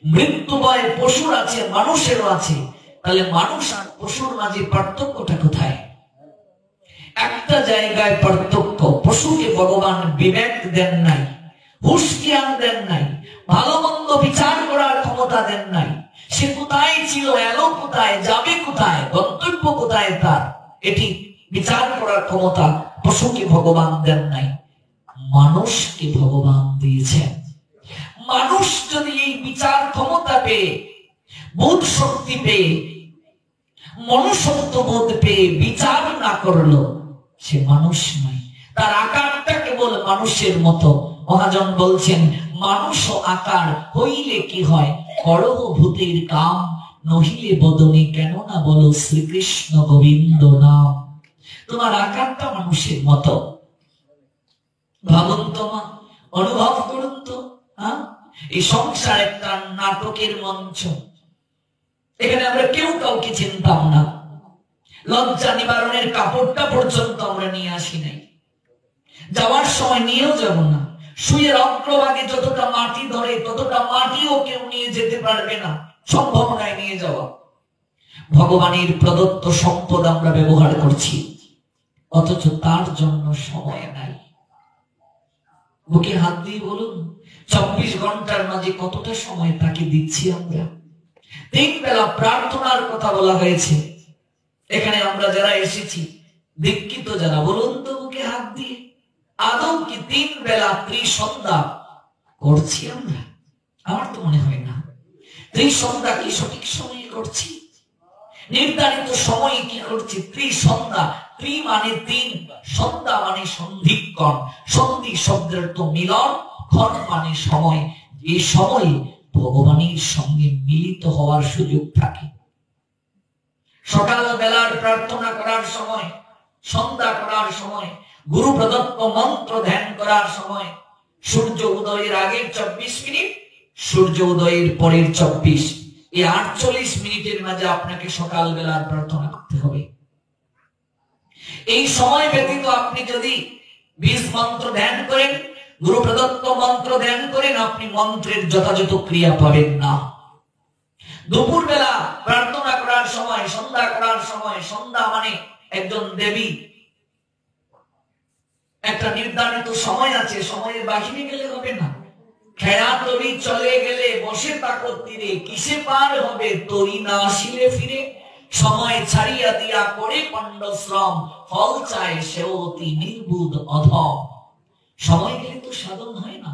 মৃত্যু ভয় পশুর আছে, মানুষেরও আছে। তাহলে মানুষ আর পশুর মাঝে পার্থক্যটা কোথায়? একটা জায়গায় পার্থক্য, পশুকে ভগবান বিবেক দেন নাই, হুঁশ জ্ঞান দেন নাই, ভালো মন্দ বিচার করার ক্ষমতা দেন নাই। সে কোথায় ছিল, এলো কোথায়, যাবে কোথায়, গন্তব্য কোথায়, তার এটি বিচার করার ক্ষমতা পশুকে ভগবান দেন নাই, মানুষকে ভগবান দিয়েছেন। মানুষ যদি এই বিচার ক্ষমতা পেয়ে, বোধ শক্তি পেয়ে, মনুষ্যত্ব বোধ পেয়ে বিচার না করলো, সে মানুষ নয়। তার আকারটা কেবল মানুষের মতো। মহাজন বলছেন, মানুষ আকার হইলে কি হয়, করহ ভূতের কাম, নহিলে বদনে কেন না বলো শ্রীকৃষ্ণ গোবিন্দ নাম। তোমার আকারটা মানুষের মতো। ভাবুন তো মা, অনুভব করুন তো, এই সংসার একটা নাটকের মঞ্চ। এখানে আমরা কেউ কাউকে চিনতাম না, লজ্জা নিবারণের কাপড়টা পর্যন্ত আমরা নিয়ে আসি নাই, যাওয়ার সময় নিয়েও যাব না। শুয়ের অগ্রভাগে যতটা মাটি ধরে ততটা মাটিও কেউ নিয়ে যেতে পারবে না, সম্ভব নয় নিয়ে যাওয়া। ভগবানের প্রদত্ত সম্পদ আমরা ব্যবহার করছি, অথচ তার জন্য সময় নাই। বুকে হাত দিয়ে বলুন, 24 ঘন্টার মাঝে কতটা সময় তাকে দিচ্ছি আমরা? 3 বেলা প্রার্থনার কথা বলা হয়েছে। এখানে আমরা যারা এসেছি, দীক্ষিত যারা, বলুন তো বুকে হাত দিয়ে, আদৌ কি 3 বেলা ত্রিসন্ধ্যা করছি আমরা? আমার তো মনে হয় না। ত্রিসন্ধ্যা কি সঠিক সময়ে করছি? নির্ধারিত সময়ে কি করছি? ত্রিসন্ধ্যা, ত্রি মানে 3, সন্ধ্যা মানে সন্ধিক্ষণ। সন্ধি শব্দের তো মিলন, ক্ষণ মানে সময়। এই সময়ে ভগবানের সঙ্গে মিলিত হওয়ার সুযোগ থাকে। সকাল বেলার প্রার্থনা করার সময়, সন্ধ্যা করার সময়, গুরু প্রদত্ত মন্ত্র ধ্যান করার সময়, সূর্য উদয়ের আগের 24 মিনিট, সূর্য উদয়ের পরের 24, এই 48 মিনিটের মাঝে আপনাকে সকাল বেলার প্রার্থনা করতে হবে। এই সময় ব্যতীত আপনি যদি 20 মন্ত্র ধ্যান করেন, গুরু প্রদত্ত মন্ত্র ধ্যান করেন, আপনি মন্ত্রের যথাযথ ক্রিয়া পাবেন না। দুপুর বেলা প্রার্থনা করার সময়, সন্ধ্যা করার সময়, সন্ধ্যা মানে একজন দেবী, একটা নির্ধারিত সময় আছে, সময়ের বাহিরে গেলে হবে না। খেয়া তরি চলে গেলে বসে তাকো তীরে, কিসে পার হবে তরি না আসিলে ফিরে। সময় ছাড়িয়া দিয়া করে পণ্ডশ্রম, ফল চায় সেও অতি নির্বুধ অধম। সময় গেলে তো সাধন হয় না।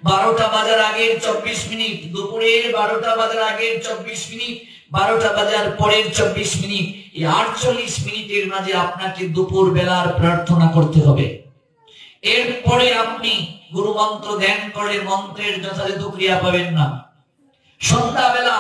12টা বাজার আগের 24 মিনিট, দুপুরের 12টা বাজার আগের 24 মিনিট, 12টা বাজার পরের 24 মিনিট, এই 48 মিনিটের মাঝে আপনাকে দুপুর বেলার প্রার্থনা করতে হবে। এরপরে আপনি গুরু মন্ত্র ধ্যান করে মন্ত্রের যথাযথ ক্রিয়া পাবেন না। সন্ধ্যা বেলা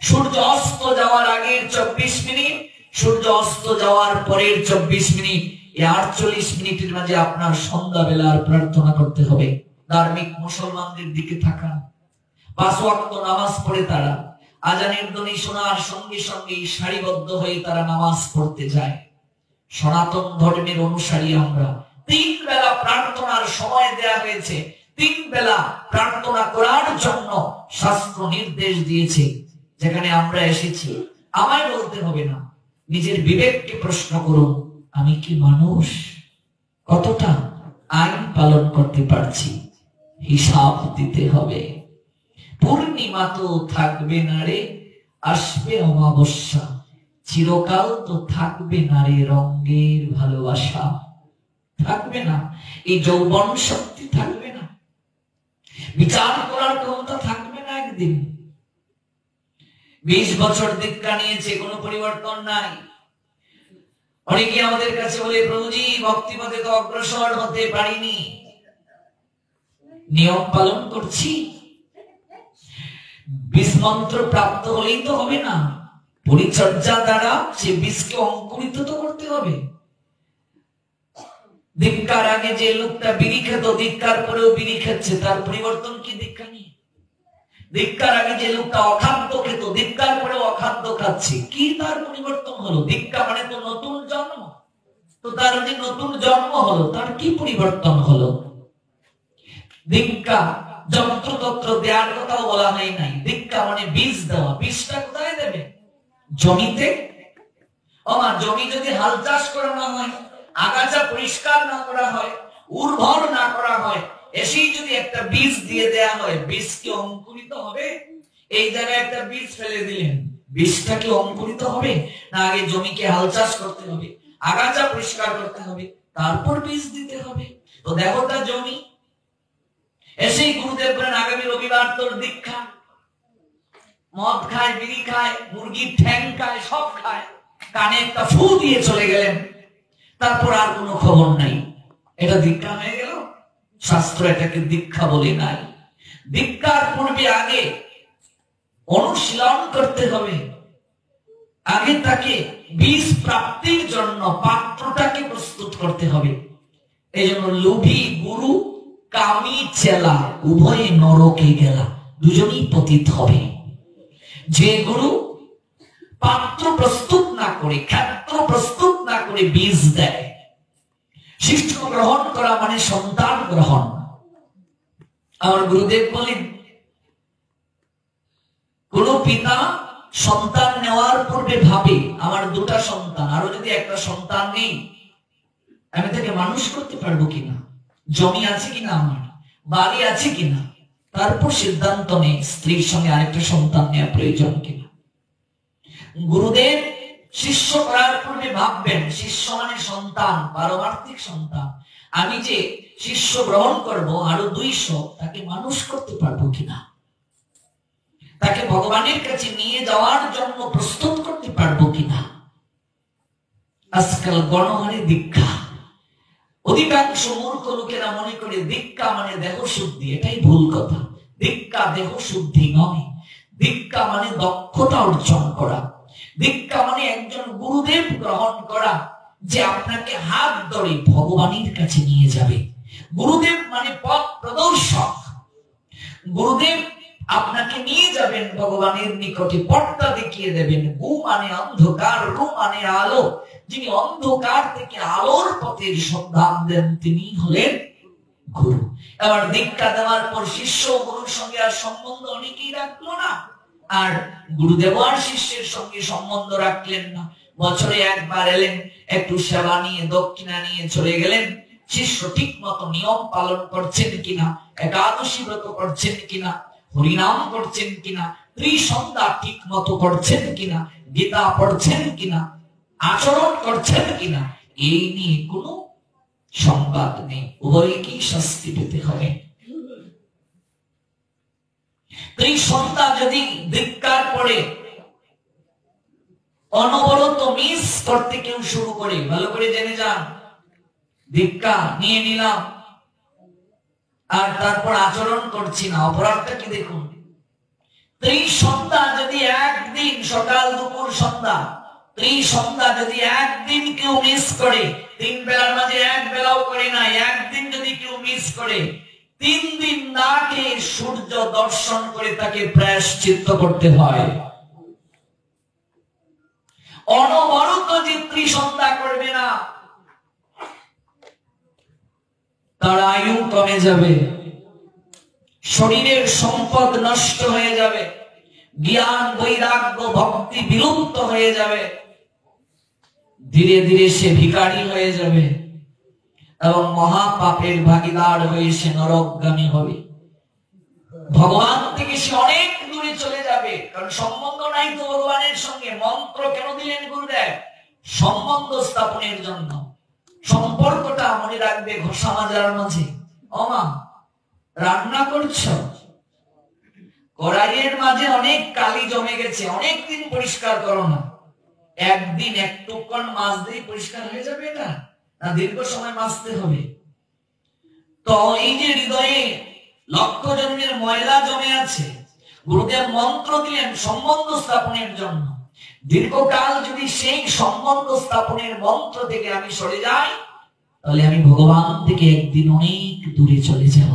সূর্য অস্ত যাওয়ার আগের 24 মিনিট, সূর্য অস্ত যাওয়ার পরের 24 মিনিট, এই 48 মিনিটের মাঝে আপনার সন্ধ্যা বেলার প্রার্থনা করতে হবে। ধার্মিক মুসলমানদের দিকে তাকান, 5 ওয়াক্ত নামাজ পড়ে তারা আজানের ধ্বনি শোনার সঙ্গে সঙ্গে সারিবদ্ধ হয়ে তারা নামাজ পড়তে যায়। সনাতন ধর্মের অনুসারী আমরা, 3 বেলা প্রার্থনার সময় দেয়া হয়েছে। 3 বেলা প্রার্থনা করার জন্য শাস্ত্র নির্দেশ দিয়েছে। যেখানে আমরা এসেছি, আমায় বলতে হবে না, নিজের বিবেককে প্রশ্ন করুন, আমি কি মানুষ? কতটা আইন পালন করতে পারছি? হিসাব দিতে হবে। পূর্ণিমা তো থাকবে না রে, আসবে অমাবস্যা, চিরকাল তো থাকবে না রে রঙের ভালোবাসা। থাকবে না, এই যৌবন শক্তি থাকবে না, বিচার করার ক্ষমতা থাকবে না। একদিন 20 বছর দীক্ষা নিয়েছে, কোনো পরিবর্তন নাই। অনেকে আমাদের কাছে বলে, প্রভুজি ভক্তিপথে তো অগ্রসর হতে পারিনি। নিয়ম পালন করছি, 20 মন্ত্র প্রাপ্ত হলেই তো হবে না, পরিচর্যা দ্বারা সে বীজকে অঙ্কুরিত তো করতে হবে। দীক্ষার আগে যে লোকটা বিড়ি খেত, দীক্ষার পরেও বিড়ি খাচ্ছে, তার পরিবর্তন কি দীক্ষা নিয়ে? দীক্ষার আগে যে লোকটা অখাদ্য খেত, দীক্ষার পরেও অখাদ্য খাচ্ছে, কি তার পরিবর্তন হলো? দীক্ষা মানে তো নতুন জন্ম, তো তার যে নতুন জন্ম হলো, তার কি পরিবর্তন হলো? দীক্ষা যন্ত্রতন্ত্র দেওয়ার কথাও বলা হয় নাই। দীক্ষা মানে বীজ দেওয়া। বীজটা কোথায় দেবে? জমিতে। আমার জমি যদি হাল চাষ করা না হয়, আগাছা পরিষ্কার না করা হয়, উর্বর না করা হয়, এসেই যদি একটা বীজ দিয়ে দেয়া হয়, বীজ কি অঙ্কুরিত হবে? এই জায়গায় একটা বীজ ফেলে দিলেন, বীজটা কি অঙ্কুরিত হবে? না আগে জমিকে হাল চাষ করতে হবে, আগাছা পরিষ্কার করতে হবে, তারপর বীজ দিতে হবে। তো দেবতা জমি। এসেই গুরুদেব বলেন আগামী রবিবার তোর দীক্ষা। মদ খায়, বিড়ি খায়, মুরগির ঠ্যাং খায়, সব খায়। কানে একটা ফু দিয়ে চলে গেলেন, তারপর আর কোনো খবর নাই। এটা দীক্ষা হয়ে গেল? শাস্ত্র এটাকে দীক্ষা বলে নাই। দীক্ষার পূর্বে আগে অনুশীলন করতে হবে। আগে তাকে বীজ প্রাপ্তির জন্য পাত্রটাকে প্রস্তুত করতে হবে। এই জন্য লোভী গুরু, কামী চেলা উভয়ে নরকে গেলা, দুজনেই পতিত হবে। যে গুরু পাত্র প্রস্তুত না করে, ক্ষেত্র প্রস্তুত না করে বীজ দেয়, শিষ্য গ্রহণ করা মানে সন্তান গ্রহণ। আমার গুরুদেব বলেন কোন পিতা সন্তান নেওয়ার পূর্বে ভাবে আমার দুটা সন্তান, আরো যদি একটা সন্তান নেই আমি তাকে মানুষ করতে পারবো কিনা, জমি আছে কিনা, আমার বাড়ি আছে কিনা, তারপর সিদ্ধান্ত নেই স্ত্রীর সঙ্গে আরেকটা সন্তান নেওয়া প্রয়োজন কিনা। গুরুদেব শিষ্য করার পূর্বে ভাববেন শিষ্য মানে সন্তান, পারমার্থিক সন্তান। আমি যে শিষ্য গ্রহণ করব আরো 200, তাকে মানুষ করতে পারবো কিনা, তাকে ভগবানের কাছে নিয়ে যাওয়ার জন্য প্রস্তুত করতে পারবো কিনা। আজকাল গণহারে দীক্ষা, অধিকাংশ মূর্খ লোকেরা মনে করে দীক্ষা মানে দেহ শুদ্ধি। এটাই ভুল কথা। দীক্ষা দেহ শুদ্ধি নয়। দীক্ষা মানে দক্ষতা অর্জন করা। দীক্ষা মানে একজন গুরুদেব গ্রহণ করা, যে আপনাকে হাত ধরে ভগবানের কাছে নিয়ে যাবে। গুরুদেব মানে পথ প্রদর্শক। গুরুদেব আপনাকে নিয়ে যাবেন ভগবানের নিকটে, পথটা দেখিয়ে দেবেন। গু মানে অন্ধকার, রু মানে আলো। যিনি অন্ধকার থেকে আলোর পথের সন্ধান দেন তিনি হলেন গুরু। এবার দীক্ষা দেওয়ার পর শিষ্য গুরুর সঙ্গে আর সম্বন্ধ অনেকেই রাখলো না, আর গুরুদেব আর শিষ্যের সঙ্গে সম্বন্ধ রাখলেন না। বছরে একবার এলেন, একটু সেবা নিয়ে দক্ষিণা নিয়ে চলে গেলেন। শিষ্য ঠিক মতো নিয়ম পালন করছেন কিনা, একাদশী ব্রত করছেন কিনা, হরিনাম করছেন কিনা, ত্রিসন্ধ্যা ঠিক মতো করছেন কিনা, গীতা পড়ছেন কিনা, আচরণ করছেন কিনা, এই নিয়ে কোনো সংবাদ নেই। উভয়কেই শাস্তি পেতে হবে। ত্রিসন্ধ্যা যদি দীক্ষার পরে অনবরত মিস করতে কেউ শুরু করে, ভালো করে জেনে যান, দীক্ষা নিয়ে নিলাম আর তারপর আচরণ করছি না, অপরাধটা কি দেখুন। ত্রিসন্ধ্যা যদি একদিন, সকাল দুপুর সন্ধ্যা, ত্রিসন্ধ্যা যদি একদিন কেউ মিস করে, 3 বেলার মাঝে 1 বেলাও করে না, একদিন যদি কেউ মিস করে, 3 দিন না খেয়ে সূর্য দর্শন করে তাকে প্রায়শ্চিত্ত করতে হয়। অনবরত যে ত্রিসন্ধ্যা করবে না, তার আয়ু কমে যাবে, শরীরের সম্পদ নষ্ট হয়ে যাবে, জ্ঞান বৈরাগ্য ভক্তি বিলুপ্ত হয়ে যাবে, ধীরে ধীরে সে ভিখারি হয়ে যাবে এবং মহাপাপের ভাগীদার হয়ে সে নরকগামী হবে। ভগবান থেকে সে অনেক দূরে চলে যাবে, কারণ সম্বন্ধ নাই তো ভগবানের সঙ্গে। মন্ত্র কেন দিলেন গুরুদেব? সম্বন্ধ স্থাপনের জন্য। সম্পর্কটা মনে রাখবে ঘষা মাজার মাঝে। ওমা রান্না করছো, কড়াইয়ের মাঝে অনেক কালি জমে গেছে, অনেকদিন পরিষ্কার করো না, একদিন একটুক্ষণ মাছ দিয়ে পরিষ্কার হয়ে যাবে না? না দীর্ঘ সময় মাজতে হবে? তো এই যে হৃদয়ে লক্ষ জন্মের ময়লা জমে আছে, গুরুদেব মন্ত্র দিলেন সম্বন্ধ স্থাপনের জন্য। দীর্ঘকাল যদি সেই সম্বন্ধ স্থাপনের মন্ত্র থেকে আমি সরে যাই, তাহলে আমি ভগবান থেকে একদিন অনেক দূরে চলে যাব।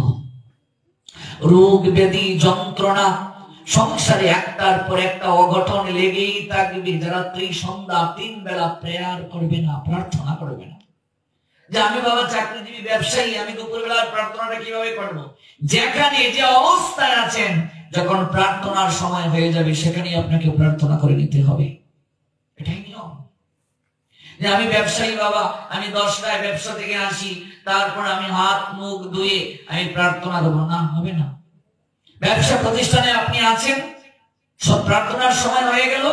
রোগ ব্যাধি যন্ত্রণা সংসারে একটার পর একটা অঘটন লেগেই থাকবে। যারা ত্রিসন্ধ্যা 3 বেলা প্রেয়ার করবে না, প্রার্থনা করবে না, যে আমি বাবা চাকরিজীবী ব্যবসায়ী, আমি দুপুরবেলার প্রার্থনাটা কিভাবে করব? যেখানে যে অবস্থায় আছেন, যখন প্রার্থনার সময় হয়ে যাবে সেখানে আপনাকে প্রার্থনা করে নিতে হবে। এটাই নিয়ম। যে আমি ব্যবসায়ী বাবা, আমি 10টায় ব্যবসা থেকে আসি, তারপর আমি হাত মুখ ধুয়ে আমি প্রার্থনা দেবো না, হবে না। ব্যবসা প্রতিষ্ঠানে আপনি আছেন, সব প্রার্থনার সময় হয়ে গেল,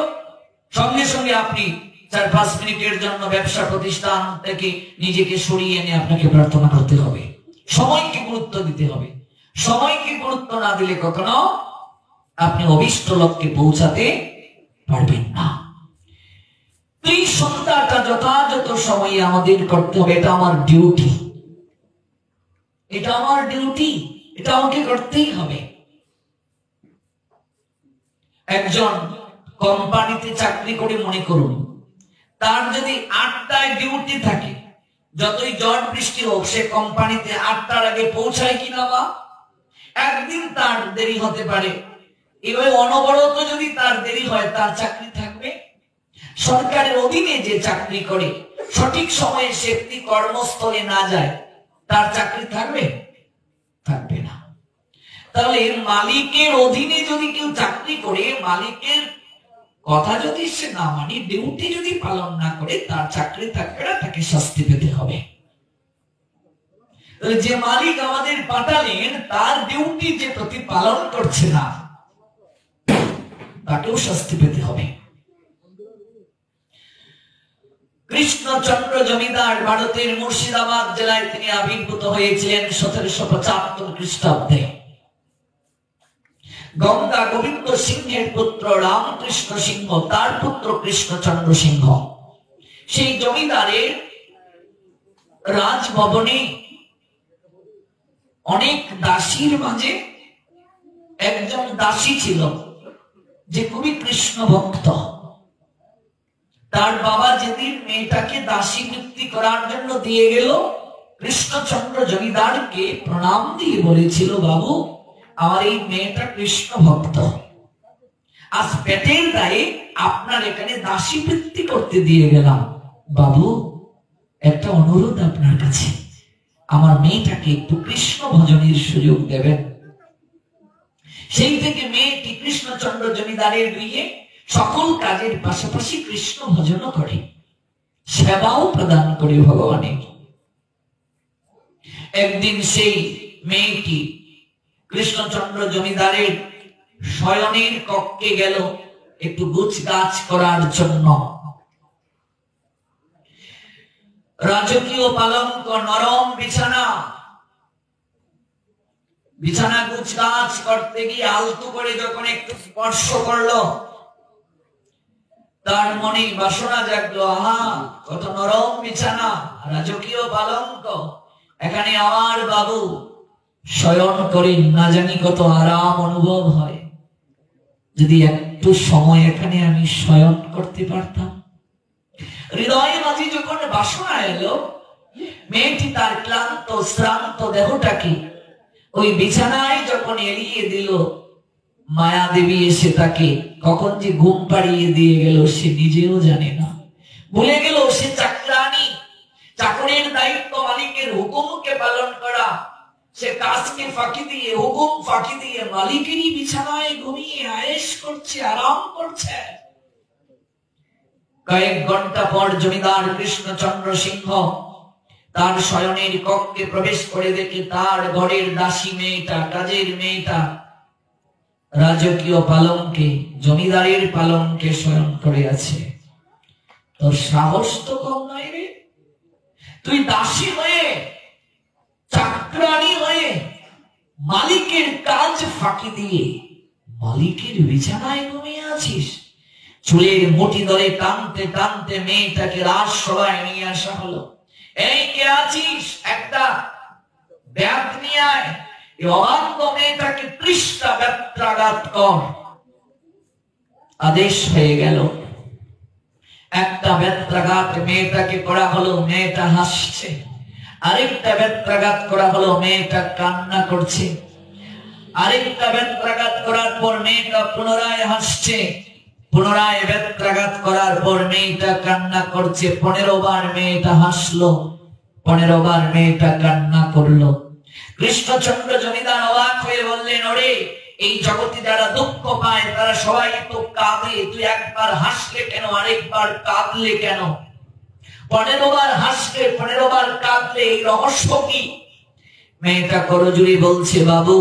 সঙ্গে সঙ্গে আপনি 4-5 মিনিটের জন্য ব্যবসা প্রতিষ্ঠান থেকে নিজেকে সরিয়ে এনে আপনাকে প্রার্থনা করতে হবে। সময়কে গুরুত্ব দিতে হবে। সময়কে গুরুত্ব না দিলে কখনো আপনি অভিষ্ট লক্ষ্যে পৌঁছাতে পারবেন না। এই সন্ধ্যাটা যথাযথ সময়ে আমাদের করতে হবে। এটা আমার ডিউটি, এটা আমার ডিউটি, এটা আমাকে করতেই হবে। একজন কোম্পানিতে চাকরি করে মনে করুন, তার যদি 8টায় ডিউটি থাকে, যতই ঝড় বৃষ্টি হোক সে কোম্পানিতে 8টার আগে পৌঁছায় কিনা বা একদিন তার দেরি হতে পারে। এভাবে অনবরত যদি তার দেরি হয়, তার চাকরি থাকবে? সরকারের অধীনে যে চাকরি করে সঠিক সময়ে সেটি কর্মস্থলে না যায়, তার চাকরি থাকবে? থাকবে না। তাহলে মালিকের অধীনে যদি কেউ চাকরি করে, মালিকের কথা যদি সে না মানে, ডিউটি যদি পালন না করে, তার চাকরি থাকবে না, তাকে শাস্তি পেতে হবে। যে মালিক আমাদের পাঠালেন, তার ডিউটি যে প্রতিপালন করছে না, তাকেও শাস্তি পেতে হবে। কৃষ্ণচন্দ্র জমিদার ভারতের মুর্শিদাবাদ জেলায় তিনি আবির্ভূত হয়েছিলেন 1775 খ্রিস্টাব্দে। গঙ্গা গোবিন্দ সিংহের পুত্র রামকৃষ্ণ সিংহ, তার পুত্র কৃষ্ণচন্দ্র সিংহ। সেই জমিদারের রাজভবনে অনেক দাসীর মাঝে একজন দাসী ছিল যে খুবই কৃষ্ণ ভক্ত। তার বাবা যেদিন মেয়েটাকে দাসী বৃত্তি করার জন্য দিয়ে গেল, কৃষ্ণচন্দ্র জমিদারকে প্রণাম দিয়ে বলেছিল, বাবু আমার এই মেয়েটা কৃষ্ণ ভক্ত, আজ পেটের দায়ে আপনার এখানে দাসী বৃত্তি করতে দিয়ে গেলাম, বাবু একটা অনুরোধ আপনার কাছে, আমার মেয়েটাকে একটু কৃষ্ণ ভজনের সুযোগ দেবেন। সেই থেকে মেয়েটি কৃষ্ণচন্দ্র জমিদারের বিয়ে সকল কাজের পাশাপাশি কৃষ্ণ ভজনও করে, সেবাও প্রদান করে ভগবানের। একদিন সেই মেয়েটি কৃষ্ণচন্দ্র জমিদারের শয়নের কক্ষে গেল একটু গুছগাছ করার জন্য। রাজকীয় পালঙ্ক, নরম বিছানা, বিছানা গুছগাছ করতে গিয়ে আলতু করে যখন একটু স্পর্শ করলো, তার মনে বাসনা জাগলো, আহা কত নরম বিছানা, রাজকীয় পালঙ্ক, এখানে আমার বাবু শয়ন করে না জানি কত আরাম অনুভব হয়, যদি একটু সময় এখানে আমি শয়ন করতে পারতাম। হৃদয়ে মাঝে যখন বাসনা এলো, মেয়েটি তার ক্লান্ত শ্রান্ত দেহটাকে ওই বিছানায় যখন এড়িয়ে দিল, মায়া দেবী এসে তাকে কখন যে ঘুম পাড়িয়ে দিয়ে গেল সে নিজেও জানে না। ভুলে গেল সে চাকরানী, চাকরের দায়িত্ব মালিকের হুকুমকে পালন করা। সে কাজকে ফাঁকি দিয়ে, হুকুম ফাঁকি দিয়ে মালিকেরই বিছানায় ঘুমিয়ে আয়েশ করছে, আরাম করছে। কয়েক ঘন্টা পর জমিদার কৃষ্ণচন্দ্র সিংহ তার শয়নের কক্ষে প্রবেশ করে দেখে তার ঘরের দাসী মেয়েটা, কাজের মেয়েটা রাজকীয় পালঙ্কে, জমিদারের পালঙ্কে শয়ন করে আছে। তোর সাহস তো কম নয় রে, তুই দাসী হয়ে, চাকরানী হয়ে, মালিকের কাজ ফাঁকি দিয়ে মালিকের বিছানায় ঘুমিয়ে আছিস। চুলের মুঠি ধরে টানতে টানতে মেয়েটাকে রাজসভায় নিয়ে আসা হলো। এই কে আছিস, একটা ব্যাগ নিয়ে আয়, এই অবাধ্য মেয়েটাকে 30টা বেত্রাঘাত কর। আদেশ হয়ে গেল। একটা বেত্রাঘাত মেয়েটাকে করা হলো, মেয়েটা হাসছে। আরেকটা বেত্রাঘাত করা হলো, মেয়েটা কান্না করছে। আরেকটা বেত্রাঘাত করার পর মেয়েটা পুনরায় হাসছে। পুনরায় বেত্রাঘাত করার পর মেয়েটা কান্না করছে। 15 বার মেয়েটা হাসলো, 15 বার মেয়েটা কান্না করলো। কৃষ্ণচন্দ্র জমিদার অবাক হয়ে বললেন, ওরে, এই জগতে যারা দুঃখ পায় তারা সবাই তো কাঁদে, তুই একবার হাসলে কেন, আরেকবার কাঁদলে কেন? 15 বার হাসলে 15 বার কাঁদলে, এই রহস্য কি? মেয়েটা করজুড়ি বলছে, বাবু,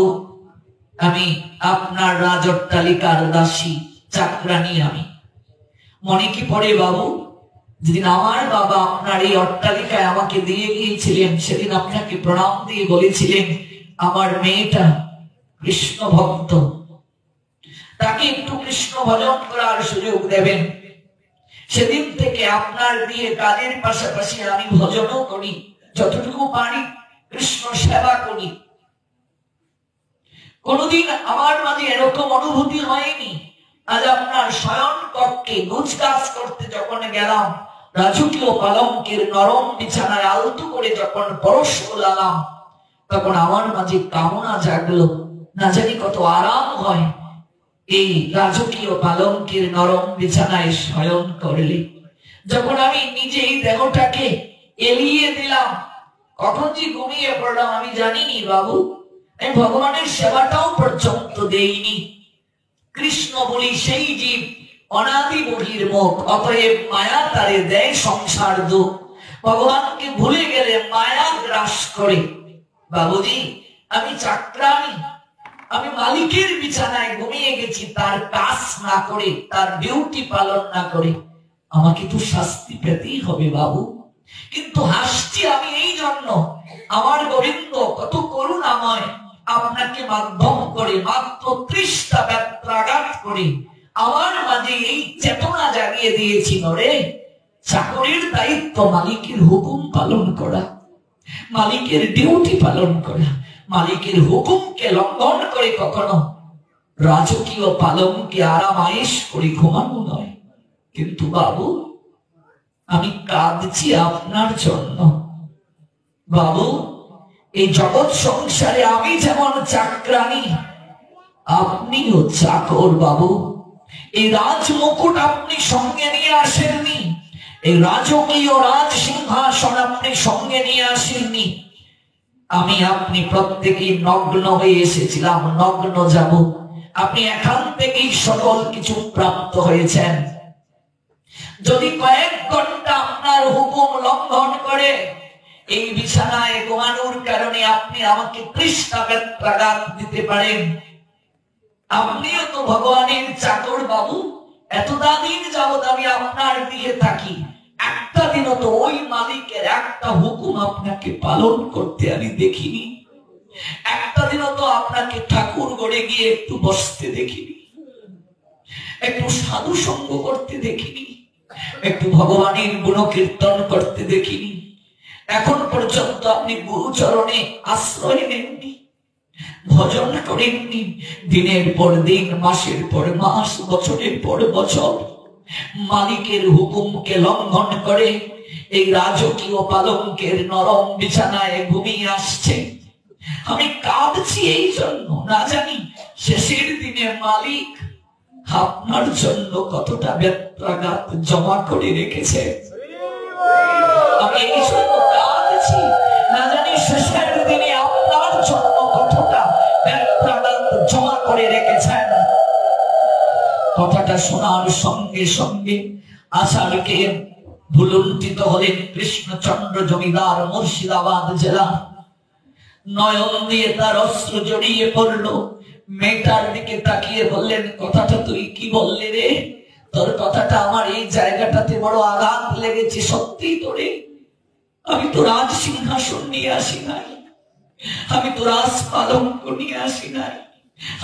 আমি আপনার রাজঅট্টালিকার দাসী, চাকরানী আমি। মনে কি পড়ে বাবু, যেদিন আমার বাবা আপনার এই অট্টালিকায় আমাকে দিয়ে গিয়েছিলেন, সেদিন আপনাকে প্রণাম দিয়ে বলেছিলেন আমার মেয়েটা কৃষ্ণ ভক্ত, তাকে একটু কৃষ্ণ ভজন করার সুযোগ দেবেন। সেদিন থেকে আপনার দিয়ে কাজের পাশাপাশি আমি ভজনও করি, যতটুকু পারি কৃষ্ণ সেবা করি। কোনদিন আমার মাঝে এরকম অনুভূতি হয়নি। আজ আপনার শয়ন কক্ষে গুছগাছ করতে যখন গেলাম, রাজকীয় পালঙ্কের নরম বিছানায় আলতো করে যখন পরশ লালাম, তখন আমার মাঝে কামনা জাগলো, না জানি কত আরাম হয় এই রাজকীয় পালঙ্কের নরম বিছানায় শয়ন করলে। যখন আমি নিজে এই দেহটাকে এলিয়ে দিলাম, কখন যে ঘুমিয়ে পড়লাম আমি জানিনি বাবু। আমি ভগবানের সেবাটাও পর্যন্ত দেইনি। কৃষ্ণ বলি সেই জীব, অনাদি বহির্মুখ, অতএব মায়া তারে দেয় সংসার দুঃখ। ভগবানকে ভুলে গেলে মায়া গ্রাস করে। বাবুজি, আমি চাকরানী, আমি মালিকের বিছানায় ঘুমিয়ে গেছি, তার কাজ না করে, তার ডিউটি পালন না করে, আমাকে তো শাস্তি পেতেই হবে বাবু। কিন্তু হাসছি আমি এই জন্য, আমার গোবিন্দ কত করুণাময়, আপনাকে মাধ্যম করে মাত্র 30টা ব্যত্রাঘাত করে আমার মাঝে এই চেতনা জাগিয়ে দিয়েছিল। রে, চাকরির দায়িত্ব মালিকের হুকুম পালন করা, মালিকের ডিউটি পালন করা, মালিকের হুকুমকে লঙ্ঘন করে কখনো রাজকীয় পালঙ্কে আরাম আয়েশ করে ঘুমানো নয়। কিন্তু বাবু, আমি কাঁদছি আপনার জন্য। বাবু, এই জগৎ সংসারে আমি যেমন চাকরানী, আপনিও চাকর বাবু। এই রাজমুকুট আপনি সঙ্গে নিয়ে আসেননি, এই রাজকীয় রাজ সিংহাসন আপনি সঙ্গে নিয়ে আসেননি। আমি আপনি প্রত্যেকেই নগ্ন হয়ে এসেছিলাম, নগ্ন যাব। আপনি এখান থেকেই সকল কিছু প্রাপ্ত হয়েছেন। যদি কয়েক ঘন্টা আপনার হুকুম লঙ্ঘন করে এই বিছানায় ঘুমানোর কারণে আপনি আমাকে 30টা ব্যত্রাঘাত দিতে পারেন। আপনিও তো ভগবানের চাকর বাবু। এতদিন যাবৎ আমি আপনার দিয়ে থাকি, একটা দিনও তো ওই মালিকের একটা হুকুম আপনাকে পালন করতে আমি দেখিনি। একটা দিনও তো আপনাকে ঠাকুর গড়ে গিয়ে একটু বসতে দেখিনি, একটু সাধু সঙ্গ করতে দেখিনি, একটু ভগবানের গুণকীর্তন করতে দেখিনি। এখন পর্যন্ত আপনি গুরুচরণে আশ্রয় নেননি, ভজন করেননি। দিনের পর দিন, মাসের পর মাস, বছরের পর বছর মালিকের হুকুমকে লঙ্ঘন করে এই রাজকীয় পালঙ্কের নরম বিছানায় ঘুমিয়ে আসছে। আমি কাঁদছি এই জন্য, না জানি শেষের দিনে মালিক আপনার জন্য কতটা ব্যত্রাঘাত জমা করে রেখেছে। আমি এই জন্য কাঁদছি, না জানি শেষের দিনে আপনার জন্য কতটা ব্যত্রাঘাত জমা করে রেখেছেন। কথাটা শোনার সঙ্গে সঙ্গে আষাঢ়কে ভুলুণ্ঠিত হলেন কৃষ্ণচন্দ্র জমিদার, মুর্শিদাবাদ জেলা। নয়ন দিয়ে তার অস্ত্র জড়িয়ে পড়ল। মেয়েটার দিকে তাকিয়ে বললেন, কথাটা তুই কি বললি রে? তোর কথাটা আমার এই জায়গাটাতে বড় আঘাত লেগেছে। সত্যি তোরে, আমি তো রাজ সিংহাসন নিয়ে আসি নাই, আমি তো রাজ পালঙ্ক নিয়ে আসি নাই,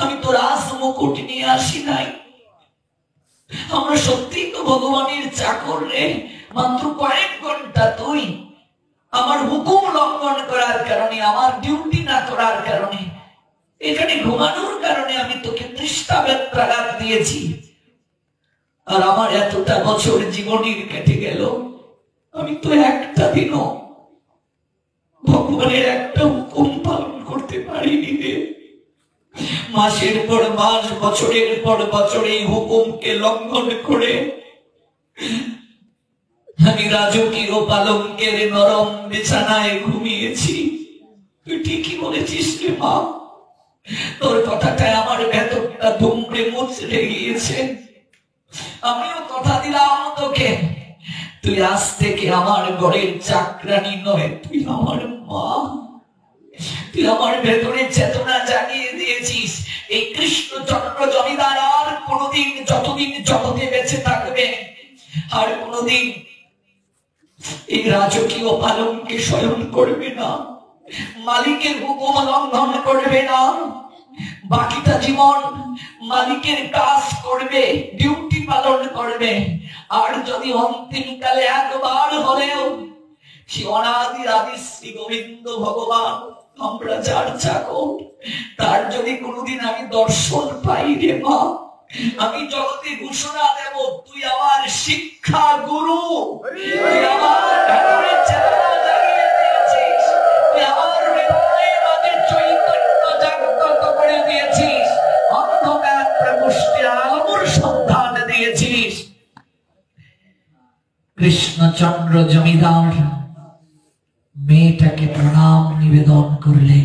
আমি তো রাজ মুকুট নিয়ে আসি নাই। আমরা সত্যি তো ভগবানের চাকর রে। মাত্র কয়েক ঘন্টা তুই আমার হুকুম লঙ্ঘন করার কারণে, আমার ডিউটি না করার কারণে, এখানে ঘুমানোর কারণে আমি তোকে 30টা ব্যত্রাঘাত দিয়েছি। আর আমার এতটা বছর জীবনের কেটে গেল, আমি তো একটা দিনও ভগবানের একটা হুকুম পালন করতে পারিনি রে। মাসের পর মাস, বছরের পর বছর এই হুকুমকে লঙ্ঘন করে আমি রাজকীয় পালঙ্কের নরম বিছানায় ঘুমিয়েছি। তুই ঠিকই বলেছিস রে মা, তোর কথাটায় আমার ভেতরটা দুমড়ে মুচড়ে গিয়েছে। আমিও কথা দিলাম তোকে, তুই আজ থেকে আমার ঘরের চাকরানি নয়, তুই আমার মা। তুই আমার ভেতরে চেতনা জাগিয়ে দিয়েছিস। এই কৃষ্ণচন্দ্র জমিদার আর কোনদিন, যতদিন জগতে বেঁচে থাকবে, আর কোনদিন এই রাজকীয় পালঙ্কে শয়ন করবে না, মালিকের হুকুম লঙ্ঘন করবে না। বাকিটা জীবন মালিকের কাজ করবে, ডিউটি পালন করবে। আর যদি অন্তিমকালে একবার হলেও সে অনাদি আদি শ্রী গোবিন্দ ভগবান, আমরা যার চাকর, তার যদি কোনদিন আমি দর্শন পাই রে মা, আমি জগতে ঘোষণা দেব, তুই আমার শিক্ষা গুরু, তুই আমার ভেতরের চেতনা জাগিয়ে দিয়েছিস, তুই আমার হৃদয়ে আমাদের চৈতন্য জাগ্রত করে দিয়েছিস, অন্ধকার প্রকোষ্ঠের আলোর সন্ধান দিয়েছিস। কৃষ্ণচন্দ্র জমিদার মেয়েটাকে প্রণাম নিবেদন করলে।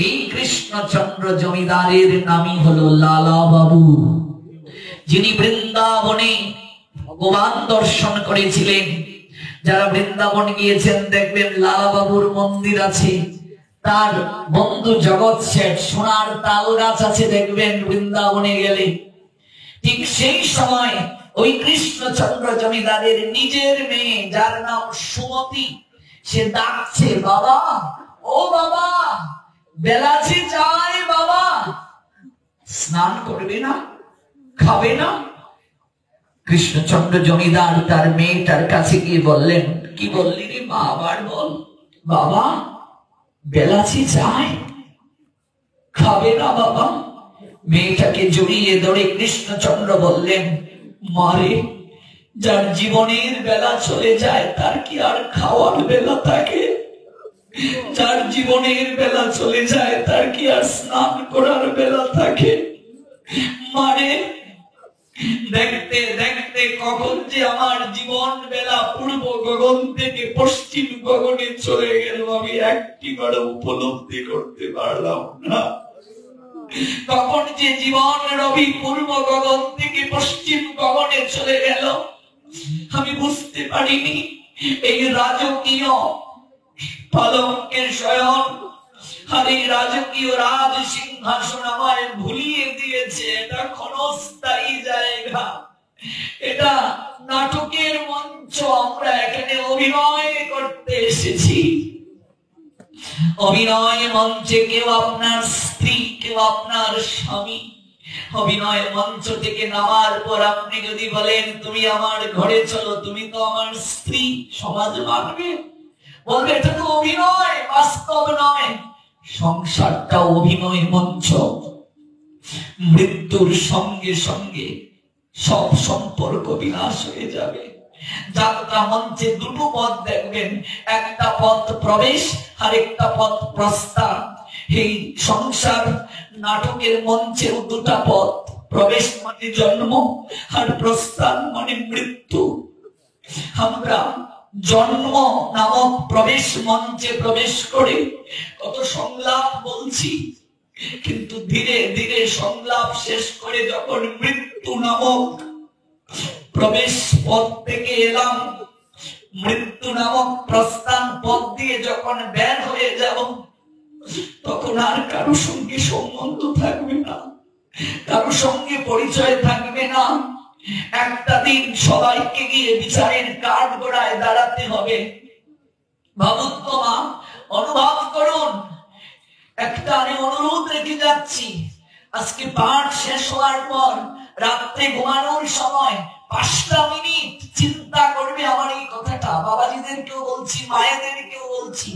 এই কৃষ্ণচন্দ্র জমিদারের নামই হলো লালা বাবু, যিনি বৃন্দাবনে ভগবান দর্শন করেছিলেন। যারা বৃন্দাবন গিয়েছেন দেখবেন লালা বাবুর মন্দির আছে, তার বন্ধু জগৎ শেঠ সোনার তাল গাছ আছে দেখবেন বৃন্দাবনে গেলে। ঠিক সেই সময় ওই কৃষ্ণচন্দ্র জমিদারের নিজের মেয়ে, যার নাম সুমতি, সে ডাকছে, বাবা, ও বাবা, বেলা যে যায়, বাবা স্নান করবে না, খাবে না? কৃষ্ণচন্দ্র জমিদার তার মেয়েটার কাছে গিয়ে বললেন, কি বললি রে মা, আবার বল। বাবা, বেলা যে যায়, খাবে না বাবা? মেয়েটাকে জড়িয়ে ধরে কৃষ্ণচন্দ্র বললেন, মারে, যার জীবনের বেলা চলে যায় তার কি আর খাওয়ার বেলা থাকে? যার জীবনের বেলা চলে যায় তার কি আর স্নান করার বেলা থাকে? মারে, দেখতে দেখতে কখন যে আমার জীবন বেলা পূর্ব গগন থেকে পশ্চিম গগনে চলে গেল, আমি একটিবার উপলব্ধি করতে পারলাম না। কখন যে জীবন রবি পূর্ব গগন থেকে পশ্চিম গগনে চলে গেল আমি বুঝতে পারিনি। এই রাজকীয় পালঙ্কের শয়ন আর এই রাজকীয় রাজ সিংহাসন আমায় ভুলিয়ে দিয়েছে। এটা ক্ষণস্থায়ী জায়গা, এটা নাটকের মঞ্চ। আমরা এখানে অভিনয় করতে এসেছি। অভিনয় মঞ্চে কেউ আপনার স্ত্রী, কেউ আপনার স্বামী। অভিনয় মঞ্চ থেকে নামার পর আপনি যদি বলেন, তুমি আমার ঘরে চলো, তুমি তো আমার স্ত্রী, সমাজ মানবে, বলবে এটা তো অভিনয়, বাস্তব নয়। সংসারটা অভিনয় মঞ্চ। মৃত্যুর সঙ্গে সঙ্গে সব সম্পর্ক বিনাশ হয়ে যাবে। যাত্রা মঞ্চে দুটো পথ দেখবেন, একটা পথ প্রবেশ আর একটা পথ প্রস্থান। এই সংসার নাটকের মঞ্চের দুটা পথ, প্রবেশ মানে জন্ম আর প্রস্থান মানে মৃত্যু। আমরা জন্ম নামক প্রবেশ মঞ্চে প্রবেশ করে কত সংলাপ বলছি, কিন্তু ধীরে ধীরে সংলাপ শেষ করে যখন মৃত্যু নামক প্রবেশ পথ থেকে এলাম, মৃত্যু নামক প্রস্থান পথ দিয়ে যখন বের হয়ে যাব, তখন আর কারো সঙ্গে সম্বন্ধ থাকবে না, কারো সঙ্গে পরিচয় থাকবে না। একটা দিন সবাইকে গিয়ে বিচারের কাঠ গোড়ায় দাঁড়াতে হবে। ভাবুন তো মা, অনুভব করুন। একটা আমি অনুরোধ রেখে যাচ্ছি, আজকে পাঠ শেষ হওয়ার পর রাত্রে ঘুমানোর সময় 5টা মিনিট চিন্তা করবে আমার এই কথাটা। বাবাজিদেরকেও বলছি, মায়েদেরকেও বলছি,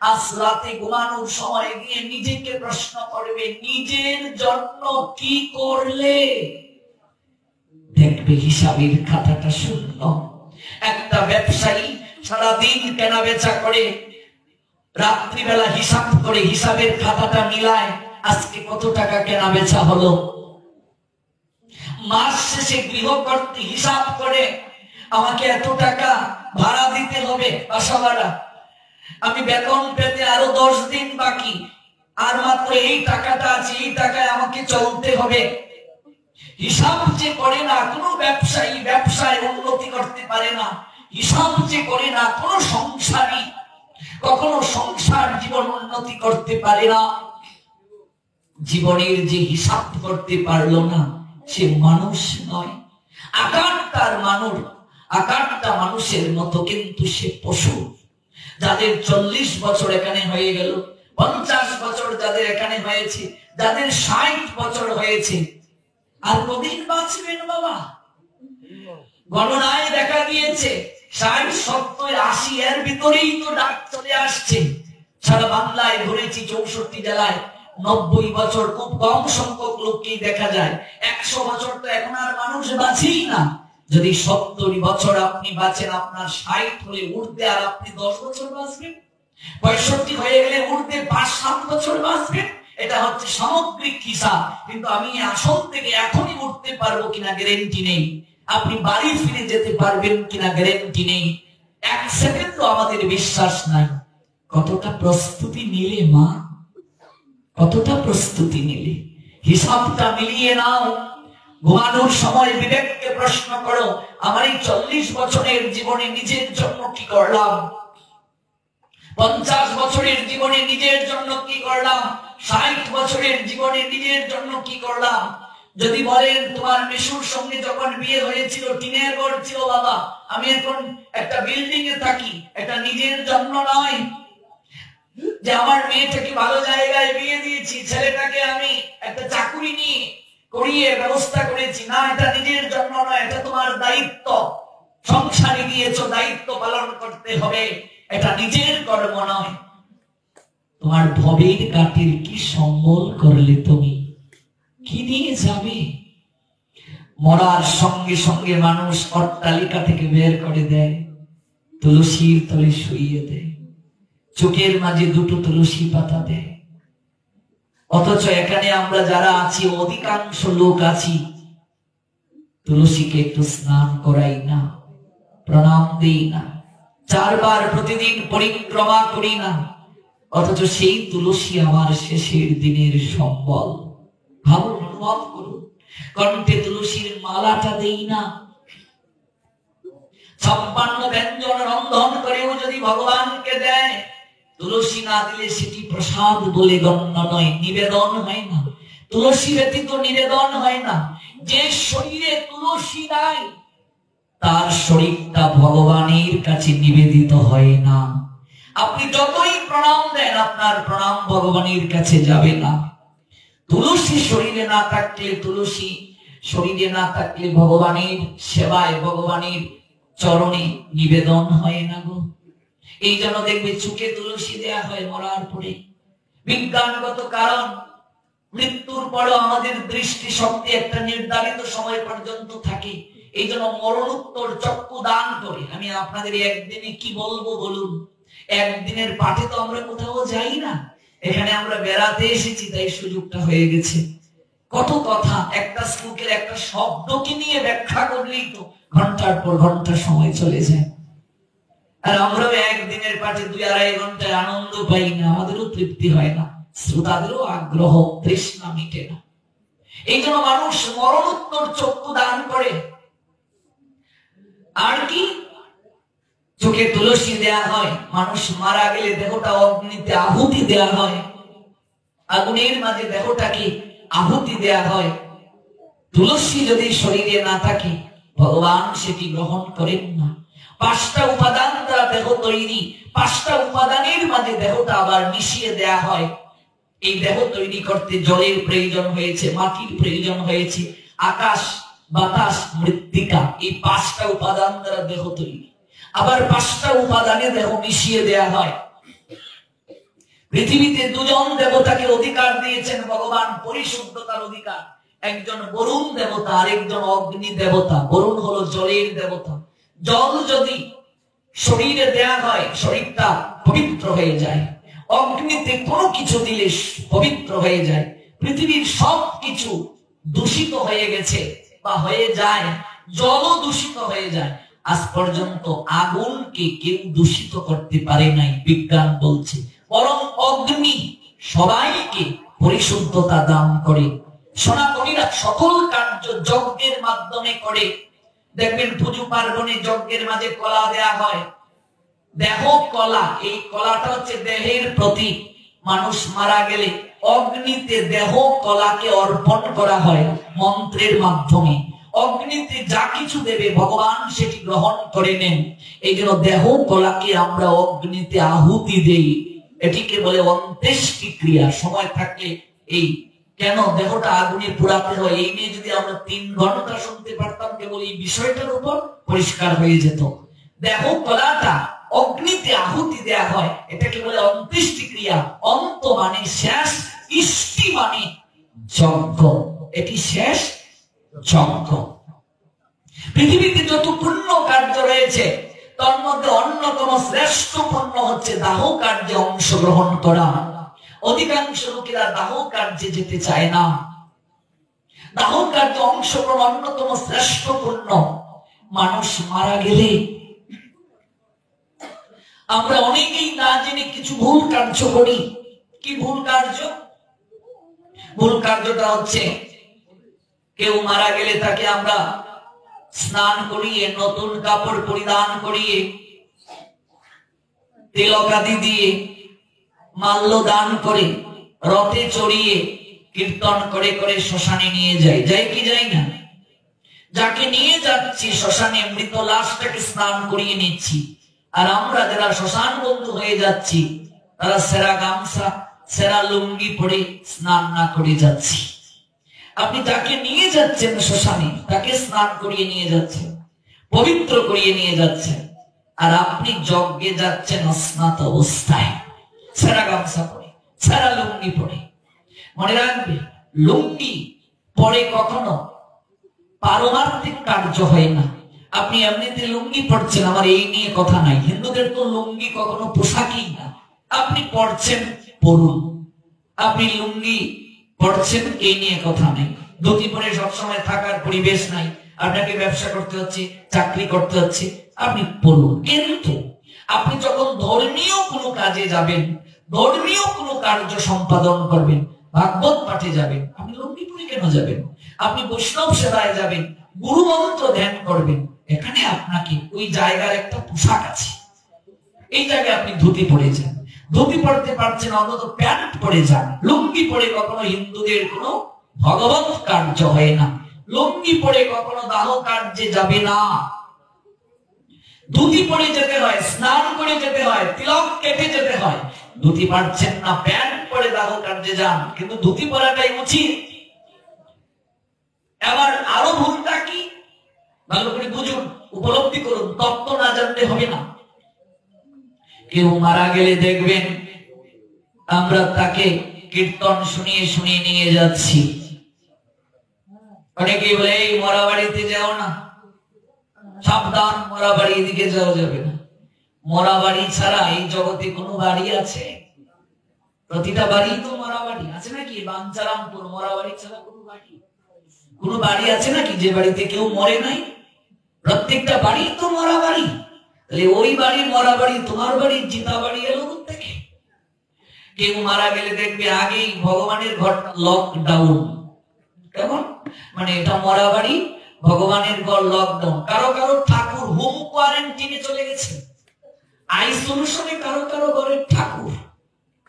আজ রাতে ঘুমানোর সময় গিয়ে নিজেকে প্রশ্ন করবে, নিজের জন্য কি করলে? দেখবে হিসাবের খাতাটা শূন্য। একটা ব্যবসায়ী সারাদিন কেনা বেচা করে, রাত্রিবেলা হিসাব করে হিসাবের খাতাটা মিলায়, আজকে কত টাকা কেনা বেচা হলো। মাস শেষে গৃহকর্ত্রী হিসাব করে আমাকে এত টাকা ভাড়া দিতে হবে, বাসা ভাড়া, আমি বেতন পেতে আরো 10 দিন বাকি, আর মাত্র এই টাকাটা আছে, এই টাকায় আমাকে চলতে হবে। হিসাব যে করে না কোনো ব্যবসায়ী ব্যবসায় উন্নতি করতে পারে না, হিসাব যে করে না কোনো সংসারী কখনো সংসার জীবন উন্নতি করতে পারে না। জীবনের যে হিসাব করতে পারলো না সে মানুষ নয়, আকারটার মানুষ, আকারটা মানুষের মতো কিন্তু সে পশু। যাদের 40 বছর এখানে হয়ে গেল, 50 বছর যাদের এখানে হয়েছে, যাদের 60 বছর হয়েছে, আর কদিন বাঁচবেন বাবা? গণনায় দেখা গিয়েছে 60, 70, 80 এর ভিতরেই তো ডাক চলে আসছে। সারা বাংলায় ধরেছি 64 জেলায় 90 বছর খুব কম সংখ্যক লোককেই দেখা যায়। 100 বছর তো এখন আর মানুষ বাঁচেই না। যদি 70 বছর আপনি বাঁচেন, আপনার 60 হলে উঠতে আর আপনি 10 বছর বাঁচবেন, 65 হয়ে গেলে উঠতে 5-7 বছর বাঁচবেন। এটা হচ্ছে সামগ্রিক হিসাব। কিন্তু আমি আসল থেকে এখনই উঠতে পারবো কিনা গ্যারেন্টি নেই, আপনি বাড়ি ফিরে যেতে পারবেন কিনা গ্যারেন্টি নেই, 1 সেকেন্ডও আমাদের বিশ্বাস নাই। কতটা প্রস্তুতি নিলে মা, কতটা প্রস্তুতি নিলে? হিসাবটা মিলিয়ে নাও। ঘুমানোর সময় বিবেককে প্রশ্ন করো, আমার এই 40 বছরের জীবনে নিজের জন্য কি করলাম? 50 বছরের জীবনে নিজের জন্য কি করলাম? 60 বছরের জীবনে নিজের জন্য কি করলাম? যদি বলেন তোমার মেশুর সঙ্গে যখন বিয়ে হয়েছিল টিনের ঘর ছিল বাবা, আমি এখন একটা বিল্ডিং এ থাকি, এটা নিজের জন্য নয়। যে আমার মেয়েটাকে ভালো জায়গায় বিয়ে দিয়েছি, ছেলেটাকে আমি একটা চাকুরি নিয়ে করিয়ে ব্যবস্থা করেছি, না, এটা নিজের জন্য নয়, এটা তোমার দায়িত্ব। সংসারে দিয়েছো, দায়িত্ব পালন করতে হবে, এটা নিজের কর্ম নয়। তোমার ভবের কাঠের কি সম্বল করলে তুমি? কি নিয়ে যাবে? মরার সঙ্গে সঙ্গে মানুষ অট্টালিকা থেকে বের করে দেয়, তুলসীর তলে শুইয়ে দেয়, চোখের মাঝে 2টো তুলসী পাতা দেয়। অথচ এখানে আমরা যারা আছি, অধিকাংশ লোক আছি, তুলসীকে একটু স্নান করাই না, প্রণাম দিই না, 4 বার প্রতিদিন পরিক্রমা করি না। অথচ সেই তুলসী আমার শেষের দিনের সম্বল। ভাবুন, অনুভব করুন, কণ্ঠে তুলসীর মালাটা দেই না। 56 ব্যঞ্জন রন্ধন করেও যদি ভগবানকে দেয়, তুলসী না দিলে সেটি প্রসাদ বলে গণ্য নয়, নিবেদন হয় না। তুলসী ব্যতীত নিবেদন হয় না। যে শরীরে তুলসী নাই, তার শরীরটা ভগবানের কাছে নিবেদিত হয় না। আপনি যতই প্রণাম দেন, আপনার প্রণাম ভগবানের কাছে যাবে না। তুলসী শরীরে না থাকলে, তুলসী শরীরে না থাকলে ভগবানের সেবায়, ভগবানের চরণে নিবেদন হয় না গো। এই জন্য দেখবে চোখে তুলসী দেয়া হয় মরার পরে। বিজ্ঞানগত কারণ, মৃত্যুর পরও আমাদের দৃষ্টি শক্তি একটা নির্ধারিত সময় পর্যন্ত থাকে। এই জন্য মরণোত্তর চক্ষু দান করে। আমি আপনাদের একদিনে কি বলবো বলুন? একদিনের পাঠে তো আমরা কোথাও যাই না, এখানে আমরা বেড়াতে এসেছি, তাই সুযোগটা হয়ে গেছে। কত কথা, একটা শ্লোকের একটা শব্দকে নিয়ে ব্যাখ্যা করলেই তো ঘন্টার পর ঘন্টা সময় চলে যায়। আর আমরাও একদিনের পাঠে 2-2.5 ঘন্টায় আনন্দ পাই না, আমাদেরও তৃপ্তি হয় না, শ্রোতাদেরও আগ্রহ তৃষ্ণা মিটে না। এই জন্য মানুষ মরণোত্তর চক্ষু দান করে। আর কি? চোখে তুলসী দেয়া হয়। মানুষ মারা গেলে দেহটা অগ্নিতে আহুতি দেয়া হয়, আগুনের মাঝে দেহটাকে আহুতি দেয়া হয়। তুলসী যদি শরীরে না থাকে, ভগবান সেটি গ্রহণ করেন না। 5টা উপাদান দ্বারা দেহ তৈরি, 5টা উপাদানের মাঝে দেহটা আবার মিশিয়ে দেয়া হয়। এই দেহ তৈরি করতে জলের প্রয়োজন হয়েছে, মাটির প্রয়োজন হয়েছে, আকাশ, বাতাস, মৃত্তিকা, এই 5টা উপাদান দ্বারা দেহ তৈরি। আবার 5টা উপাদানে দেহ মিশিয়ে দেয়া হয়। পৃথিবীতে 2জন দেবতাকে অধিকার দিয়েছেন ভগবান, পরিশুদ্ধতার অধিকার। একজন বরুণ দেবতা, আরেকজন অগ্নি দেবতা। বরুণ হলো জলের দেবতা। জল যদি শরীরে দেয়া হয়, শরীরটা পবিত্র হয়ে যায়। অগ্নিতে কোনো কিছু দিলে পবিত্র হয়ে যায়। পৃথিবীর সব কিছু দূষিত হয়ে গেছে বা হয়ে যায়, জলও দূষিত হয়ে যায়। আজ পর্যন্ত আগুনকে কেউ দূষিত করতে পারে নাই, বিজ্ঞান বলছে। বরং অগ্নি সবাইকে পরিশুদ্ধতা দান করে। সনাতনীরা সকল কার্য যজ্ঞের মাধ্যমে করে। দেখবেন পুজো পার্বণে যজ্ঞের মাঝে কলা দেয়া হয়, দেহ কলা। এই কলাটা হচ্ছে দেহের প্রতীক। মানুষ মারা গেলে অগ্নিতে দেহ কলাকে অর্পণ করা হয় মন্ত্রের মাধ্যমে। অগ্নিতে যা কিছু দেবে ভগবান সেটি গ্রহণ করে নেন। এই জন্য দেহ কলাকে আমরা অগ্নিতে আহুতি দেই। এটিকে বলে অন্ত্যেষ্টি ক্রিয়া। সময় থাকলে এই কেন দেহটা আগুনে পোড়াতে হয় এই নিয়ে যদি আমরা 3 ঘন্টা শুনতে পারতাম, কেবল এই বিষয়টার উপর পরিষ্কার হয়ে যেত। দেহ কলাটা অগ্নিতে আহুতি দেয়া হয়, এটাকে বলে অন্ত্যেষ্টি ক্রিয়া। অন্ত মানে শেষ, ইষ্টি মানে যজ্ঞ। এটি শেষ যজ্ঞ। পৃথিবীতে যত পুণ্য কার্য রয়েছে তার মধ্যে অন্যতম শ্রেষ্ঠ পুণ্য হচ্ছে দাহ কার্যে অংশগ্রহণ করা। অধিকাংশ লোকেরা দাহ কার্যে যেতে চায় না। দাহ কার্যে অংশগ্রহণ অন্যতম শ্রেষ্ঠ পুণ্য। মানুষ মারা গেলে আমরা অনেকেই না জেনে কিছু ভুল কার্য করি। কি ভুল কার্য? ভুল কার্যটা হচ্ছে কেউ মারা গেলে তাকে আমরা স্নান করিয়ে, নতুন কাপড় পরিধান করিয়ে, তিলক আদি দিয়ে, মাল্য দান করে, রথে চড়িয়ে, কীর্তন করে করে শ্মশানে নিয়ে যাই। যাই কি যাই না? যাকে নিয়ে যাচ্ছি শ্মশানে, মৃত লাশটাকে স্নান করিয়ে নিচ্ছি। আর আমরা যারা শ্মশান বন্ধু হয়ে যাচ্ছি তারা সেরা গামছা, সেরা লুঙ্গি পরে স্নান না করে যাচ্ছি। আপনি যাকে নিয়ে যাচ্ছেন শ্মশানে তাকে স্নান করিয়ে নিয়ে যাচ্ছেন, পবিত্র করিয়ে নিয়ে যাচ্ছেন, আর আপনি যজ্ঞে যাচ্ছেন অস্নাত অবস্থায়, সেরা গামছা পরে, সেরা লুঙ্গি পরে। মনে রাখবে, লুঙ্গি পরে কখনো পারমার্থিক কার্য হয় না। আপনি এমনিতে লুঙ্গি পড়ছেন, আমার এই নিয়ে কথা নাই। হিন্দুদের তো লুঙ্গি কখনো পোশাকই না। আপনি পড়ছেন, পড়ুন। আপনি লুঙ্গি পড়ছেন, এই নিয়ে কথা নাই। ধুতি পরে সবসময় থাকার পরিবেশ নাই। আপনাকে ব্যবসা করতে হচ্ছে, চাকরি করতে হচ্ছে, আপনি পড়ুন। কিন্তু আপনি যখন ধর্মীয় কোনো কাজে যাবেন, ধর্মীয় কোনো কার্য সম্পাদন করবেন, ভাগবত পাঠে যাবেন, আপনি লুঙ্গি পরে কেন যাবেন? আপনি বৈষ্ণব সেবায় যাবেন, গুরু মন্ত্র ধ্যান করবেন, এখানে আপনাকে ওই জায়গার একটা পোশাক আছে। এই জায়গায় আপনি ধুতি পরে যান। ধুতি পড়তে পারছেন, অন্তত প্যান্ট পরে যান। লুঙ্গি পরে কখনো হিন্দুদের কোনো ভগবত কার্য হয় না। লুঙ্গি পরে কখনো দাহ কার্যে যাবে না। ধুতি পরে যেতে হয়, স্নান করে যেতে হয়, তিলক কেটে যেতে হয়। ধুতি পারছেন না, প্যান্ট পরে দাহ কার্যে যান, কিন্তু ধুতি পরাটাই উচিত। এবার আরো ভুলটা কি ভালো করে বুঝুন, উপলব্ধি করুন। তত্ত্ব না জানলে হবে না। কেউ মারা গেলে দেখবেন আমরা তাকে কীর্তন শুনিয়ে শুনিয়ে নিয়ে যাচ্ছি। অনেকেই বলে এই মরা বাড়িতে যাও না, সাবধান, মরা বাড়ি এদিকে যাওয়া যাবে না। মরা বাড়ি ছাড়া এই জগতে কোনো বাড়ি আছে? প্রতিটা বাড়ি তো মরা বাড়ি আছে নাকি? বাঞ্চারামপুর মরা বাড়ি ছাড়া কোনো বাড়ি আছে নাকি যে বাড়িতে কেউ মরে নাই? প্রত্যেকটা বাড়ি তো মরা বাড়ি। তাহলে ওই বাড়ি মরা বাড়ি, তোমার বাড়ি জিতা বাড়ি এলো থেকে? কেউ মারা গেলে দেখবে আগেই ভগবানের ঘর লকডাউন। কেমন? মানে এটা মরা বাড়ি, ভগবানের ঘর লকডাউন। কারো কারো ঠাকুর হোম কোয়ারেন্টিনে চলে গেছে, আইসোলেশনে কারো কারো ঘরের ঠাকুর।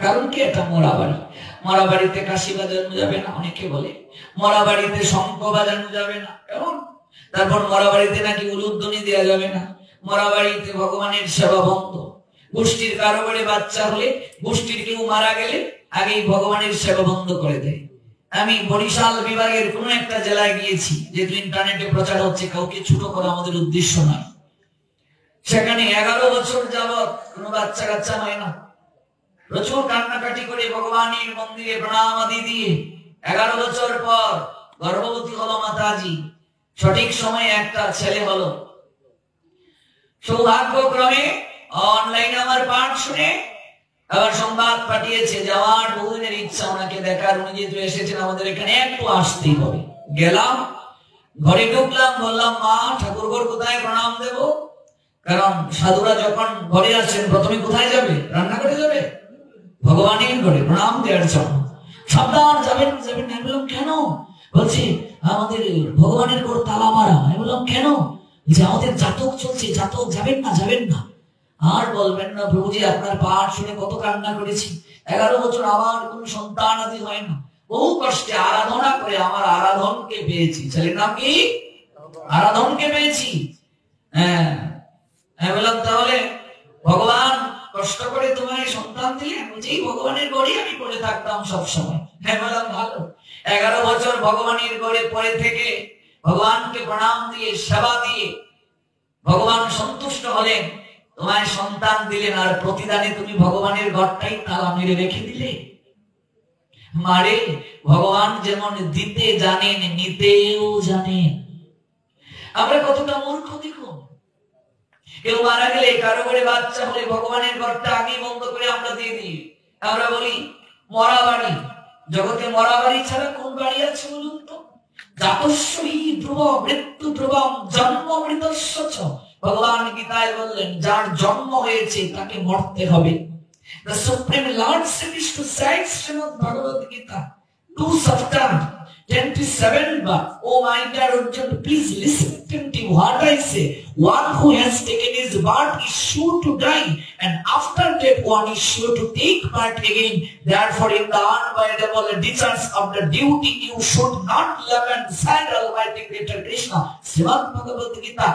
কারণ কি? এটা মরা বাড়ি। মরা বাড়িতে কাশি বাজানো যাবে না, অনেকে বলে। মরা বাড়িতে শঙ্খ বাজানো যাবে না, কেমন? তারপর মরা বাড়িতে নাকি উলুধ্বনি দেওয়া যাবে না। মরা বাড়িতে ভগবানের সেবা বন্ধ। গোষ্ঠীর কারো বাড়ি বাচ্চা হলে, গোষ্ঠীর কেউ মারা গেলে আগেই ভগবানের সেবা বন্ধ করে দেয়। আমি বরিশাল বিভাগের কোন একটা জেলায় গিয়েছি, যেহেতু ইন্টারনেটে প্রচার হচ্ছে, কাউকে ছোট করা আমাদের উদ্দেশ্য নয়। সেখানে 11 বছর যাবৎ কোনো বাচ্চা কাচ্চা হয় না। প্রচুর কান্নাকাটি করে ভগবানের মন্দিরে প্রণাম আদি দিয়ে 11 বছর পর গর্ভবতী হলো মাতাজি। সঠিক সময়ে একটা ছেলে হলো। সৌভাগ্যক্রমে অনলাইনে আমার পাঠ শুনে আবার সংবাদ পাঠিয়েছে যে আমার বহুদিনের ইচ্ছা ওনাকে দেখার, উনি যেহেতু এসেছেন আমাদের এখানে একটু আসতেই হবে। গেলাম, ঘরে ঢুকলাম, বললাম মা ঠাকুরঘর কোথায় প্রণাম দেবো? কারণ সাধুরা যখন ঘরে আসেন প্রথমে কোথায় যাবে? রান্না করে যাবে, ভগবানের ঘরে প্রণাম দেওয়ার জন্য। সাবধান, যাবেন যাবেন না। আমি বললাম কেন? বলছি আমাদের ভগবানের ঘর তালা মারা। আমি বললাম কেন? যে আমাদের জাতক চলছে, জাতক, যাবেন না যাবেন না। আর বলবেন না প্রভুজি, আপনার পাঠ শুনে কত কান্না করেছি, 11 বছর আমার কোন সন্তান আদি হয় না, বহু কষ্টে আরাধনা করে আমার আরাধনকে পেয়েছি। ছেলের নাম কি? আরাধনকে পেয়েছি। হ্যাঁ, আমি বললাম তাহলে ভগবান কষ্ট করে তোমার সন্তান দিলেন? বলছি ভগবানের গড়ে আমি পড়ে থাকতাম সবসময়। হ্যাঁ, বললাম ভালো। 11 বছর ভগবানের গড়ে পড়ে থেকে ভগবানকে প্রণাম দিয়ে সেবা দিয়ে ভগবান সন্তুষ্ট হলেন, তোমায় সন্তান দিলেন, আর প্রতিদানে তুমি ভগবানের ঘরটাই তালা মেরে রেখে দিলে। মারে, ভগবান যেমন দিতে জানেন নিতেও জানেন। আমরা কতটা মূর্খ দেখুন। কেউ মারা গেলে, কারো করে বাচ্চা হলে ভগবানের ঘরটা আগে বন্ধ করে আমরা দিয়ে দিই। আমরা বলি মরা বাড়ি। জগতে মরা বাড়ি ছাড়া কোন বাড়ি আছে বলুন তো? জাতস্যই ধ্রুব মৃত্যু ধ্রুবম জন্ম মৃতস্য চ। ভগবান গীতায় বললেন যার জন্ম হয়েছে তাকে মরতে হবে। The Supreme Lord Krishna said Srimad Bhagavad Gita 2 chapter 27 verse. Oh my dear Arjun, please listen to what I say. One who has taken his birth is sure to die, and after that one is sure to take part again. Therefore, in the unavoidable discharge of the duty, you should not lament Almighty Creator Krishna. Srimad Bhagavad Gita